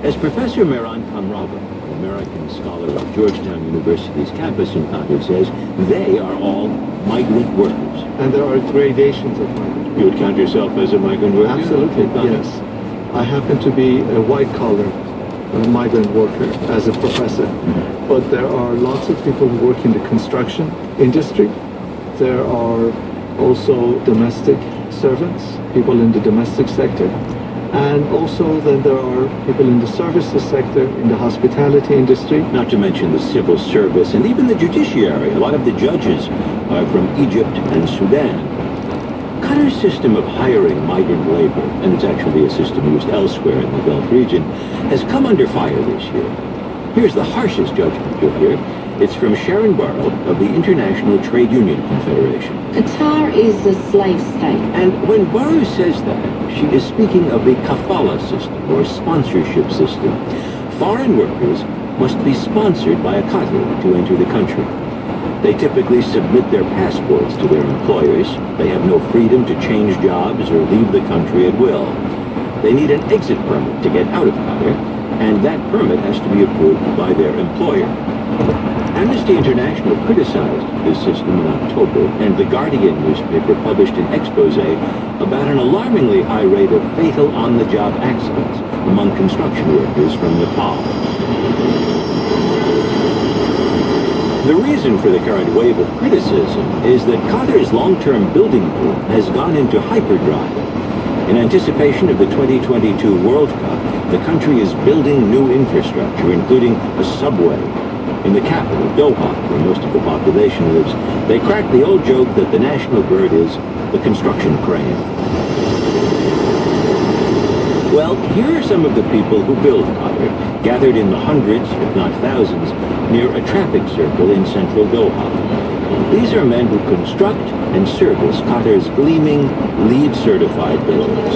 As Professor Mehran Kamrava, an American scholar at Georgetown University's campus in Qatar, says, they are all migrant workers. And there are gradations of migrant workers. You would count yourself as a migrant worker? Absolutely, yes. I happen to be a white-collar migrant worker as a professor. But there are lots of people who work in the construction industry. There are also domestic servants, people in the domestic sector. And also then there are people in the services sector, in the hospitality industry. Not to mention the civil service and even the judiciary. A lot of the judges are from Egypt and Sudan. Qatar's system of hiring migrant labor, and it's actually a system used elsewhere in the Gulf region, has come under fire this year. Here's the harshest judgment you'll hear. It's from Sharon Barrow of the International Trade Union Confederation. Qatar is a slave state. And when Barrow says that, she is speaking of the kafala system, or sponsorship system. Foreign workers must be sponsored by a Qatari to enter the country. They typically submit their passports to their employers. They have no freedom to change jobs or leave the country at will. They need an exit permit to get out of Qatar, and that permit has to be approved by their employer. Amnesty International criticized this system in October, and The Guardian newspaper published an expose about an alarmingly high rate of fatal on-the-job accidents among construction workers from Nepal. The reason for the current wave of criticism is that Qatar's long-term building boom has gone into hyperdrive. In anticipation of the 2022 World Cup, the country is building new infrastructure, including a subway. In the capital, Doha, where most of the population lives, they crack the old joke that the national bird is the construction crane. Well, here are some of the people who build Qatar, gathered in the hundreds, if not thousands, near a traffic circle in central Doha. These are men who construct and service Qatar's gleaming, LEED-certified buildings.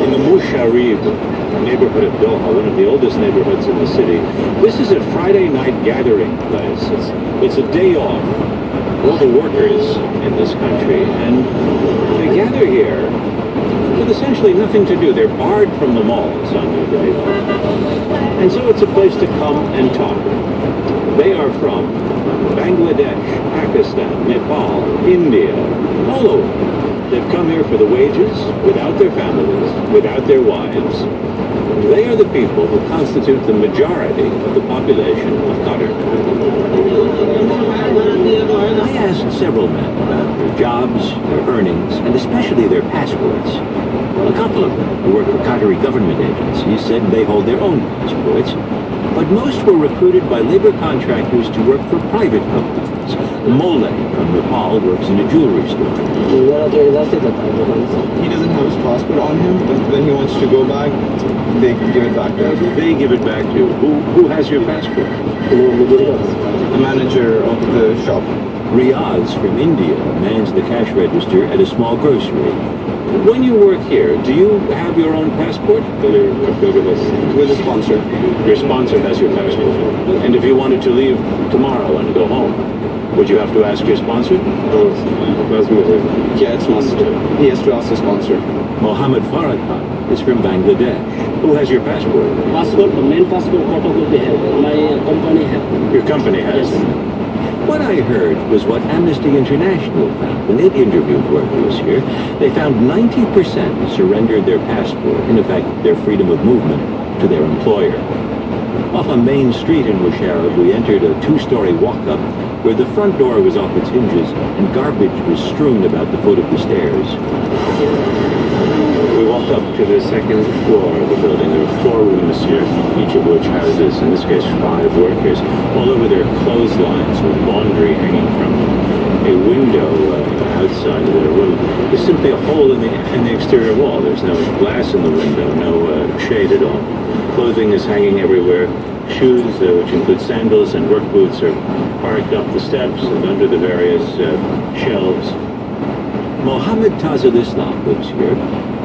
In the Musharrif neighborhood of Doha, one of the oldest neighborhoods in the city, this is a Friday night gathering place. It's a day off for all the workers in this country, and they gather here with essentially nothing to do. They're barred from the malls on their day off. And so it's a place to come and talk. They are from Bangladesh, Pakistan, Nepal, India, all over. They've come here for the wages, without their families, without their wives. They are the people who constitute the majority of the population of Qatar. I asked several men about their jobs, their earnings, and especially their passports. A couple of them who work for Qatari government agencies said they hold their own passports, but most were recruited by labor contractors to work for private companies. Mole from Nepal works in a jewelry store. He doesn't have his passport on him, but when he wants to go back, they give it back to him. They give it back to who has your passport? The manager of the shop. Riaz from India mans the cash register at a small grocery. When you work here, do you have your own passport? With a sponsor. Your sponsor has your passport. And if you wanted to leave tomorrow and go home, would you have to ask your sponsor? Yeah, it's must. He has to ask his sponsor. Mohammed Farad Khan is from Bangladesh. Who has your passport? Passport, main passport photocopy have. My company have. Your company has? Yes. What I heard was what Amnesty International found when it interviewed workers here. They found 90% surrendered their passport, in effect their freedom of movement, to their employer. Off a main street in Musharraf, we entered a two-story walk-up where the front door was off its hinges and garbage was strewn about the foot of the stairs. We walk up to the second floor of the building. There are 4 rooms here, each of which houses, in this case, 5 workers. All over there are clotheslines with laundry hanging from a window outside of their room. There's simply a hole in the exterior wall. There's no glass in the window, no shade at all. Clothing is hanging everywhere. Shoes, which include sandals and work boots, are parked up the steps and under the various shelves. Mohammed Tazal Islam lives here.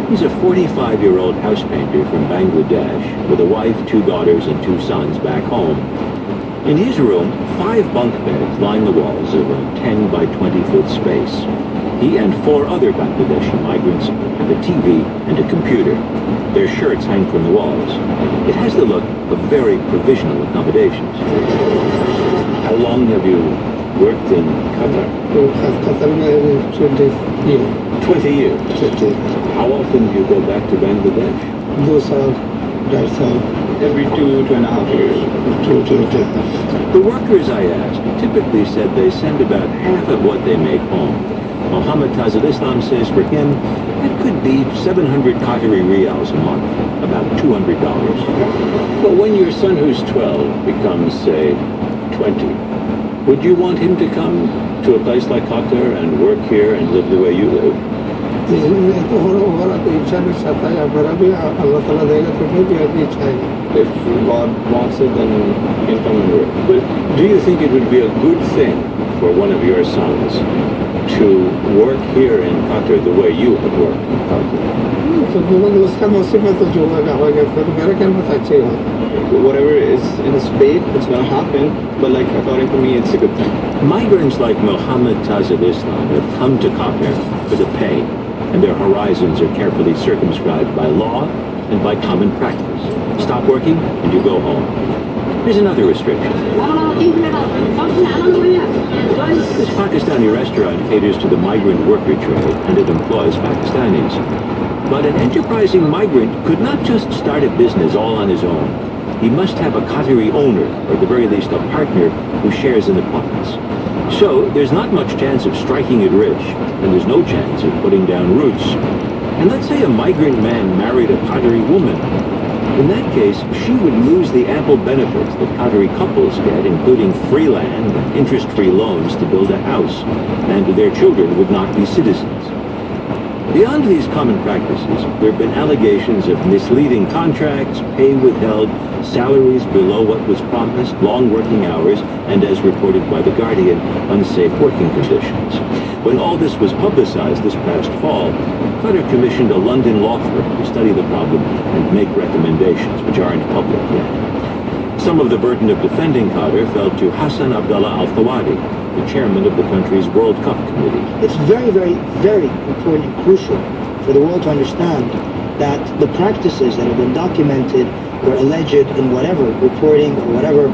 He's a 45-year-old house painter from Bangladesh with a wife, 2 daughters, and 2 sons back home. In his room, 5 bunk beds line the walls of a 10 by 20 foot space. He and 4 other Bangladeshi migrants have a TV and a computer. Their shirts hang from the walls. It has the look of very provisional accommodations. How long have you worked in Qatar? 20 years. 20 years. 20. How often do you go back to Bangladesh? 2 साल, 2.5 साल, Every 2.5 years. 2. The workers I asked typically said they send about half of what they make home. Mohammed Tazil Islam says for him, it could be 700 Qatari riyals a month, about $200. But when your son who's 12 becomes, say, 20, would you want him to come to a place like Qatar and work here and live the way you live? If God wants it, then he'll come and work. But do you think it would be a good thing for one of your sons to work here in Qatar the way you have worked in Qatar? Whatever is in his fate, it's going to happen. But like according to me, it's a good thing. Migrants like Mohammed Tazil Islam have come to Qatar for the pay, and their horizons are carefully circumscribed by law and by common practice. Stop working and you go home. Here's another restriction. This Pakistani restaurant caters to the migrant worker trade, and it employs Pakistanis. But an enterprising migrant could not just start a business all on his own. He must have a Qatari owner, or at the very least a partner, who shares in the profits. So there's not much chance of striking it rich, and there's no chance of putting down roots. And let's say a migrant man married a Qatari woman. In that case, she would lose the ample benefits that Qatari couples get, including free land and interest-free loans to build a house, and their children would not be citizens. Beyond these common practices, there have been allegations of misleading contracts, pay withheld, salaries below what was promised, long working hours, and as reported by The Guardian, unsafe working conditions. When all this was publicized this past fall, Qatar commissioned a London law firm to study the problem and make recommendations, which aren't public yet. Some of the burden of defending Qatar fell to Hassan Abdullah Al-Thawadi, the chairman of the country's World Cup committee. It's very, very, very important and crucial for the world to understand that the practices that have been documented or alleged in whatever reporting or whatever,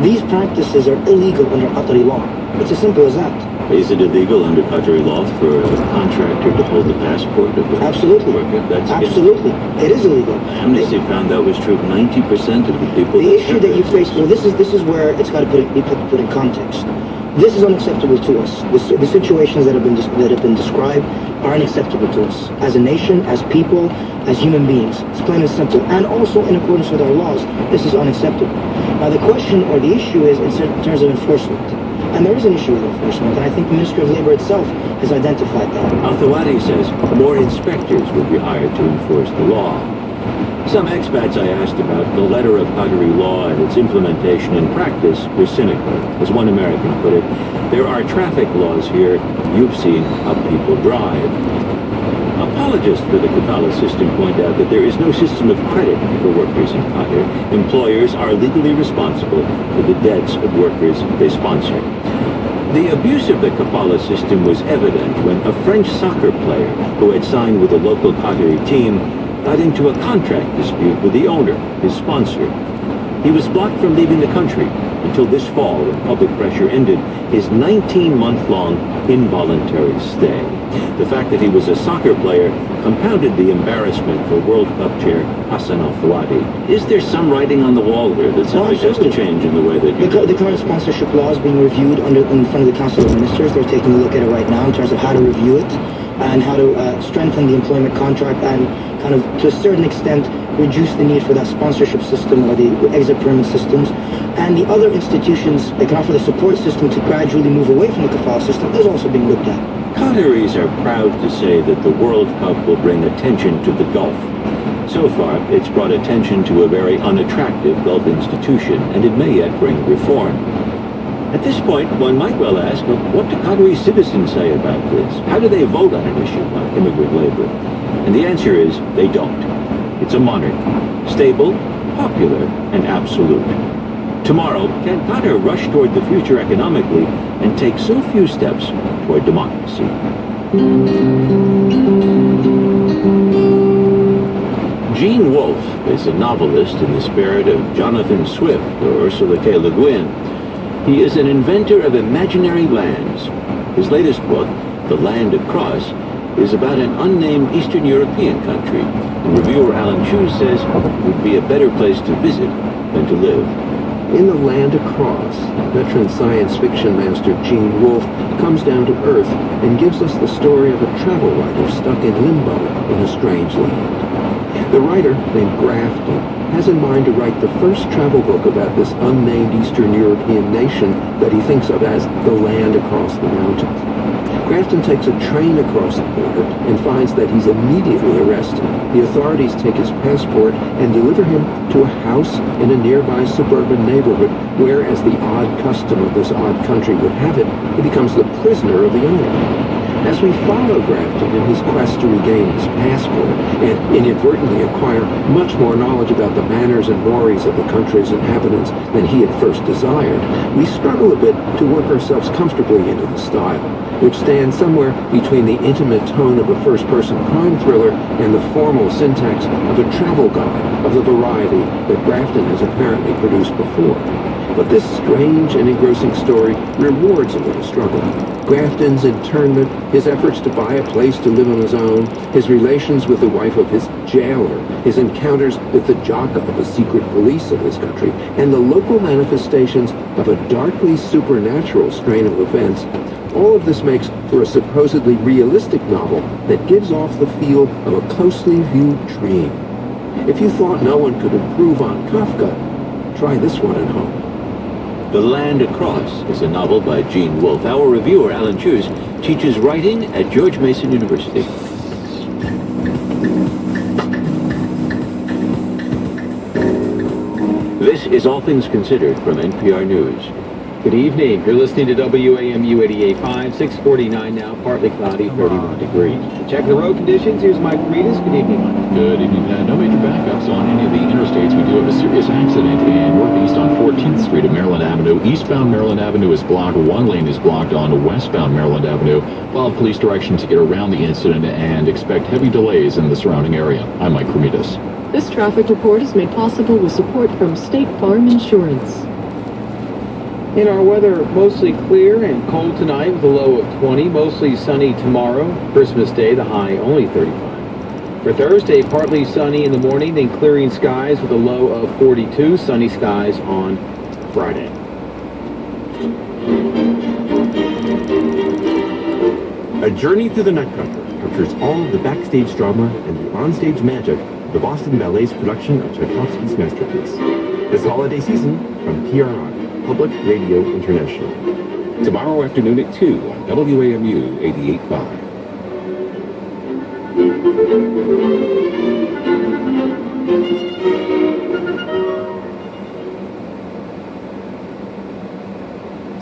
these practices are illegal under Qatari law. It's as simple as that. Is it illegal under Qatari law for a contractor to hold the passport of a Absolutely. worker? That's Absolutely. It is illegal. Amnesty found that was true of 90% of the people. The issue that you face, well, this is where it's got to be put in context. This is unacceptable to us. The situations that have been described are unacceptable to us as a nation, as people, as human beings. It's plain and simple. And also in accordance with our laws, this is unacceptable. Now the question or the issue is in terms of enforcement. And there is an issue with enforcement, and I think the Ministry of Labor itself has identified that. Al-Thawadi says more inspectors would be hired to enforce the law. Some expats I asked about the letter of Qatari law and its implementation in practice were cynical. As one American put it, there are traffic laws here. You've seen how people drive. Apologists for the kafala system point out that there is no system of credit for workers in Qatar. Employers are legally responsible for the debts of workers they sponsor. The abuse of the kafala system was evident when a French soccer player who had signed with a local Qatari team got into a contract dispute with the owner, his sponsor. He was blocked from leaving the country until this fall when public pressure ended his 19-month-long involuntary stay. The fact that he was a soccer player compounded the embarrassment for World Cup chair Hassan Al-Thawadi. Is there some writing on the wall there that something has to change in the way that you... The current sponsorship law is being reviewed in front of the Council of Ministers. They're taking a look at it right now in terms of how to review it and how to strengthen the employment contract and kind of, to a certain extent, reduce the need for that sponsorship system or the exit permit systems. And the other institutions that can offer the support system to gradually move away from the kafala system is also being looked at. Qataris are proud to say that the World Cup will bring attention to the Gulf. So far, it's brought attention to a very unattractive Gulf institution, and it may yet bring reform. At this point, one might well ask, what do Qatari citizens say about this? How do they vote on an issue like immigrant labor? And the answer is, they don't. It's a monarchy, stable, popular, and absolute. Tomorrow, can Qatar rush toward the future economically and take so few steps toward democracy? Gene Wolfe is a novelist in the spirit of Jonathan Swift or Ursula K. Le Guin. He is an inventor of imaginary lands. His latest book, The Land Across, is about an unnamed Eastern European country. And reviewer Alan Chu says it would be a better place to visit than to live. In The Land Across, veteran science fiction master Gene Wolfe comes down to Earth and gives us the story of a travel writer stuck in limbo in a strange land. The writer, named Grafton, has in mind to write the first travel book about this unnamed Eastern European nation that he thinks of as the land across the mountains. Grafton takes a train across the border and finds that he's immediately arrested. The authorities take his passport and deliver him to a house in a nearby suburban neighborhood where, as the odd custom of this odd country would have it, he becomes the prisoner of the owner. As we follow Grafton in his quest to regain his passport and inadvertently acquire much more knowledge about the manners and mores of the country's inhabitants than he had first desired, we struggle a bit to work ourselves comfortably into the style, which stands somewhere between the intimate tone of a first-person crime thriller and the formal syntax of a travel guide of the variety that Grafton has apparently produced before. But this strange and engrossing story rewards a little struggle. Grafton's internment, his efforts to buy a place to live on his own, his relations with the wife of his jailer, his encounters with the Jaka of the secret police of this country, and the local manifestations of a darkly supernatural strain of events, all of this makes for a supposedly realistic novel that gives off the feel of a closely viewed dream. If you thought no one could improve on Kafka, try this one at home. The Land Across is a novel by Gene Wolfe. Our reviewer, Alan Chews, teaches writing at George Mason University. This is All Things Considered from NPR News. Good evening. You're listening to WAMU 88.5, 649 now, partly cloudy, 31 degrees. To check the road conditions, here's Mike Reedus. Good evening, Mike. Good evening, Pat. No major backups on any of the interstates. We do have a serious accident in northeast on 14th Street of Maryland Avenue. Eastbound Maryland Avenue is blocked. One lane is blocked on westbound Maryland Avenue. Follow police direction to get around the incident and expect heavy delays in the surrounding area. I'm Mike Reedus. This traffic report is made possible with support from State Farm Insurance. In our weather, mostly clear and cold tonight with a low of 20. Mostly sunny tomorrow. Christmas Day, the high only 35. For Thursday, partly sunny in the morning, then clearing skies with a low of 42. Sunny skies on Friday. A Journey Through the Nutcracker captures all of the backstage drama and the onstage magic of the Boston Ballet's production of Tchaikovsky's masterpiece. This holiday season from PRI. Public Radio International. Tomorrow afternoon at 2 on WAMU 88.5.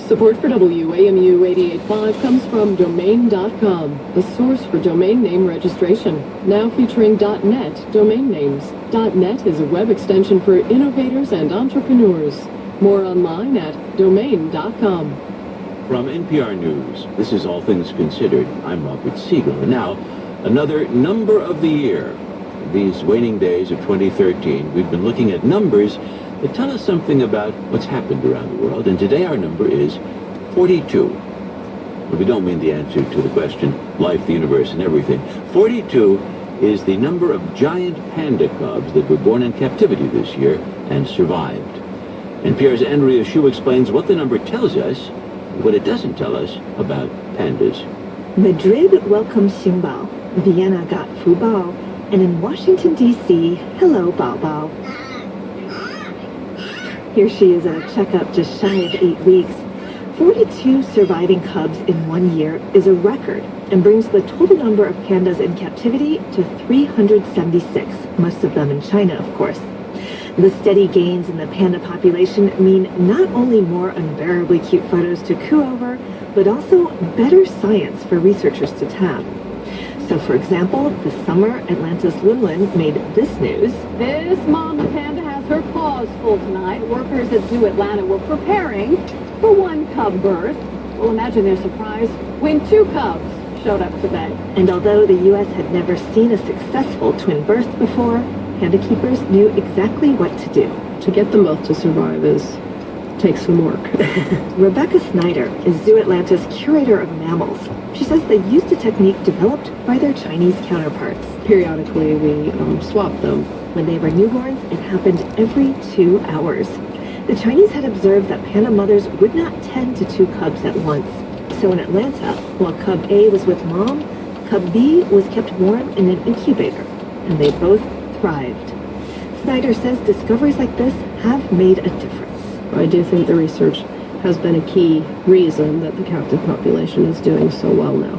Support for WAMU 88.5 comes from Domain.com, a source for domain name registration. Now featuring .net domain names. .net is a web extension for innovators and entrepreneurs. More online at Domain.com. From NPR News, this is All Things Considered. I'm Robert Siegel. And now, another number of the year. These waning days of 2013, we've been looking at numbers that tell us something about what's happened around the world. And today our number is 42. Well, we don't mean the answer to the question, life, the universe, and everything. 42 is the number of giant panda cubs that were born in captivity this year and survived. NPR's Andrea Hsu explains what the number tells us and what it doesn't tell us about pandas. Madrid welcomes Xingbao, Vienna got Fubao, and in Washington, D.C., hello, Bao Bao. Here she is at a checkup just shy of 8 weeks. 42 surviving cubs in 1 year is a record and brings the total number of pandas in captivity to 376, most of them in China, of course. The steady gains in the panda population mean not only more unbearably cute photos to coo over, but also better science for researchers to tap. So, for example, this summer, Atlanta's Lunlin made this news. This mama panda has her paws was full tonight. Workers at Zoo Atlanta were preparing for one cub birth. Well, imagine their surprise when 2 cubs showed up today. And although the U.S. had never seen a successful twin birth before, panda keepers knew exactly what to do. To get them both to survive takes some work. Rebecca Snyder is Zoo Atlanta's curator of mammals. She says they used a technique developed by their Chinese counterparts. Periodically, we swap them. When they were newborns, it happened every 2 hours. The Chinese had observed that panda mothers would not tend to 2 cubs at once. So in Atlanta, while cub A was with mom, cub B was kept warm in an incubator, and they both thrived. Snyder says discoveries like this have made a difference. I do think the research has been a key reason that the captive population is doing so well now.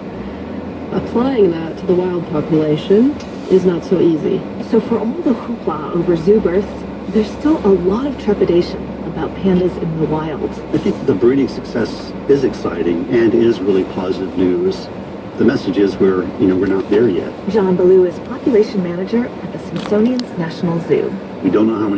Applying that to the wild population is not so easy. So for all the hoopla over zoo births, there's still a lot of trepidation about pandas in the wild. I think the breeding success is exciting and is really positive news. The message is we're not there yet. John Ballou is population manager at the Smithsonian's National Zoo. We don't know how many